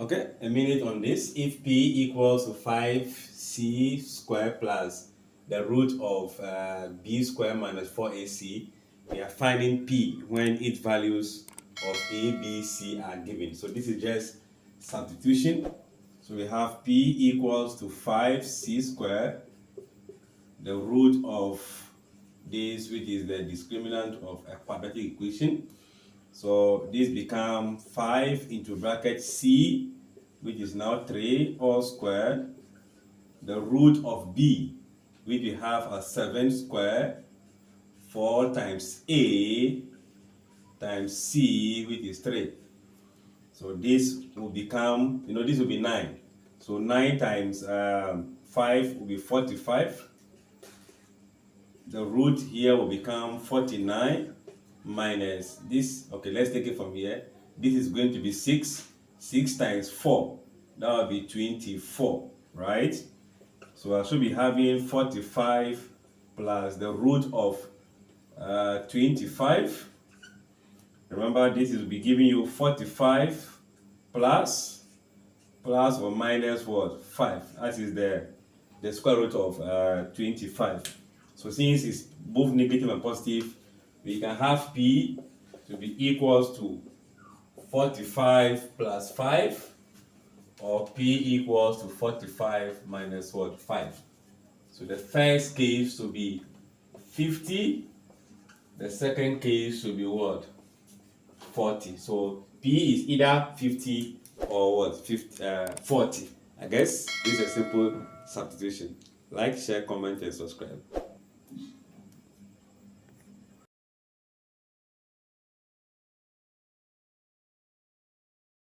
Okay, a minute on this. If p equals to 5c squared plus the root of b squared minus 4ac, we are finding p when its values of a, b, c are given. So this is just substitution. So we have p equals to 5c squared, the root of this, which is the discriminant of a quadratic equation. So this becomes 5 into bracket c, which is now 3 all squared, the root of b, which we have as 7 squared, 4 times a times c, which is 3. So this will become, this will be 9. So 9 times 5 will be 45. The root here will become 49 minus this. Okay, let's take it from here. This is going to be 6. 6 times 4, that will be 24, right? So I should be having 45 plus the root of 25. Remember, this will be giving you 45 plus or minus what? 5. That is the square root of 25. So since it's both negative and positive, we can have p to be equals to 45 plus 5, or p equals to 45 minus what? 5. So the first case should be 50, the second case should be what? 40. So p is either 50 or what? 40. I guess this is a simple substitution. Like, share, comment, and subscribe.